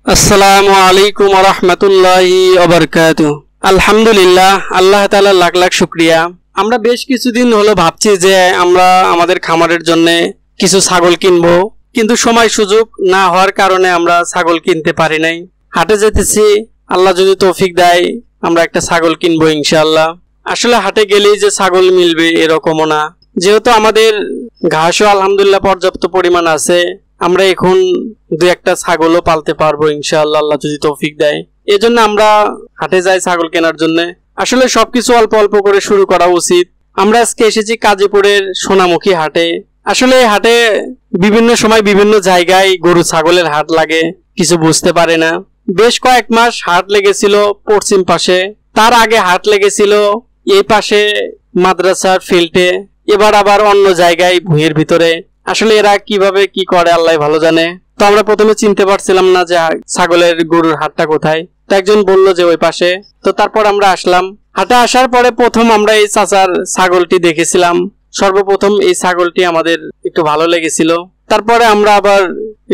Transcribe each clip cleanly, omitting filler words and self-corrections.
আসসালামু আলাইকুম ওয়া রাহমাতুল্লাহি ওয়া বারাকাতুহু। আলহামদুলিল্লাহ, আল্লাহ তাআলার লাখ লাখ শুকরিয়া। আমরা বেশ কিছুদিন হলো ভাবছি যে আমরা আমাদের খামারের জন্য কিছু ছাগল কিনবো, কিন্তু সময় সুযোগ না হওয়ার কারণে আমরা ছাগল কিনতে পারি নাই। হাটে যেতেছি, আল্লাহ যদি তৌফিক দেয় আমরা একটা ছাগল কিনবো ইনশাআল্লাহ। আসলে হাটে গেলেই যে ছাগল মিলবে এরকমও না, যেহেতু আমাদের ঘাসও আলহামদুলিল্লাহ পর্যাপ্ত পরিমাণ আছে, আমরা এখন দুই একটা ছাগলও পালতে পারবো ইনশাআল্লাহ, আল্লাহ যদি তৌফিক দেয়। এজন্য আমরা হাটে যাই ছাগল কেনার জন্য। আসলে সবকিছু অল্প অল্প করে শুরু করা উচিত। আমরা আজকে এসেছি কাজীপুরের সোনামুখী হাটে। আসলে এই হাটে বিভিন্ন সময় বিভিন্ন জায়গায় গরু ছাগলের হাট লাগে, কিছু বুঝতে পারে না। বেশ কয়েক মাস হাট লেগেছিল পশ্চিম পাশে, তার আগে হাট লেগেছিল এই পাশে মাদ্রাসার ফিল্ডে, এবার আবার অন্য জায়গায় ভুঁইয়ের ভিতরে। আসলে এরা কিভাবে কি করে আল্লাহ ভালো জানে। তো আমরা প্রথমে চিনতে পারছিলাম না যে ছাগলের গরুর হাটটা কোথায়। তো একজন বলল যে ওই পাশে। তো তারপর আমরা আসলাম। হাটে আসার পরে প্রথম আমরা এই চাচার ছাগলটি দেখেছিলাম। সর্বপ্রথম এই ছাগলটি আমাদের একটু ভালো লেগেছিল। তারপরে আমরা আবার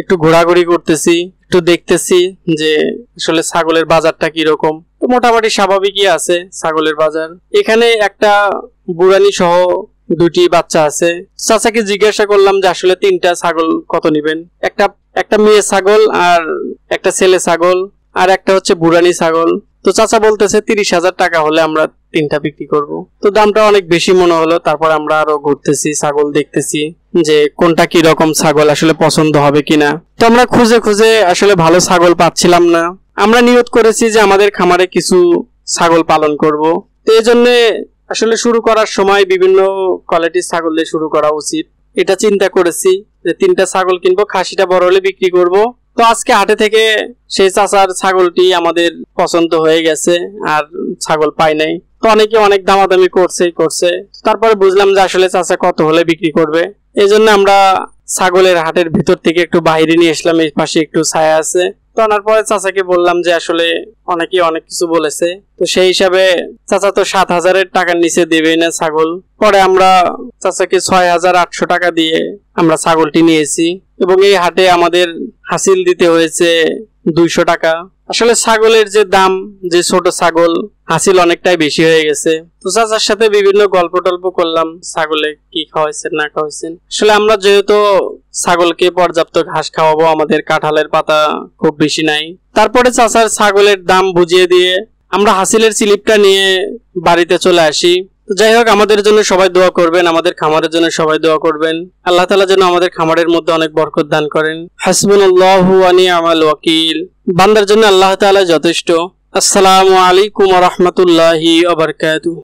একটু ঘোরাঘুরি করতেছি, একটু দেখতেছি যে আসলে ছাগলের বাজারটা কিরকম। তো মোটামুটি স্বাভাবিকই আছে ছাগলের বাজার। এখানে একটা বুড়ানি সহ দুটি বাচ্চা আছে। চাচাকে জিজ্ঞাসা করলাম যে আসলে তিনটা ছাগল কত নিবেন। একটা মেয়ে ছাগল আর একটা ছেলে ছাগল আর একটা হচ্ছে বুড়ানি ছাগল। তো চাচা বলতেছে 30,000 টাকা হলে আমরা তিনটা বিক্রি করব। তো দামটা অনেক বেশি মনে হলো। তারপর আমরা আরো ঘুরতেছি, ছাগল দেখতেছি যে কোনটা কি রকম ছাগল আসলে পছন্দ হবে কিনা। তো আমরা খুঁজে খুঁজে আসলে ভালো ছাগল পাচ্ছিলাম না। আমরা নিয়ত করেছি যে আমাদের খামারে কিছু ছাগল পালন করব। তো এই জন্য আসলে শুরু করার সময় বিভিন্ন কোয়ালিটির ছাগল দিয়ে শুরু করা উচিত, এটা চিন্তা করেছি যে তিনটা ছাগল কিনবো, খাসিটা বড় হলে বিক্রি করব। তো আজকে হাটে থেকে সেই চাচার ছাগলটি আমাদের পছন্দ হয়ে গেছে, আর ছাগল পাই নাই। তো অনেকে অনেক দামাদামি করছে। তারপরে বুঝলাম যে আসলে চাচা কত হলে বিক্রি করবে। এই জন্য আমরা ছাগলের হাটের ভিতর থেকে একটু বাইরে নিয়ে আসলাম, এই পাশে একটু ছায়া আছে। তো আনার পরে চাচাকে বললাম যে আসলে অনেকে অনেক কিছু বলেছে, তো সেই হিসাবে চাচা তো 7,000 টাকার নিচে দেবে না ছাগল। পরে আমরা চাচাকে 6,800 টাকা দিয়ে আমরা ছাগলটি নিয়েছি, এবং এই হাটে আমাদের হাসিল দিতে হয়েছে 200 টাকা। আসলে ছাগলের যে দাম, যে ছোট ছাগল, হাসিল অনেকটাই বেশি হয়ে গেছে। তো চাচার সাথে বিভিন্ন গল্প টল্প করলাম, ছাগলে কি খাওয়াইছেন না খাওয়াইছেন। আসলে আমরা যেহেতু ছাগলকে পর্যাপ্ত ঘাস খাওয়াবো, আমাদের কাঁঠালের পাতা খুব বেশি নাই। তারপরে চাচার ছাগলের দাম বুঝিয়ে দিয়ে আমরা হাসিলের স্লিপটা নিয়ে বাড়িতে চলে আসি। যাই হোক, আমাদের জন্য সবাই দোয়া করবেন, আমাদের খামারের জন্য সবাই দোয়া করবেন। আল্লাহ তাআলা যেন আমাদের খামারের মধ্যে অনেক বরকত দান করেন। হাসবুনাল্লাহু ওয়া নি'মাল ওয়াকিল। বান্দার জন্য আল্লাহ তাআলা যথেষ্ট। আসসালামু আলাইকুম ওয়া রাহমাতুল্লাহি ওয়া বারাকাতুহু।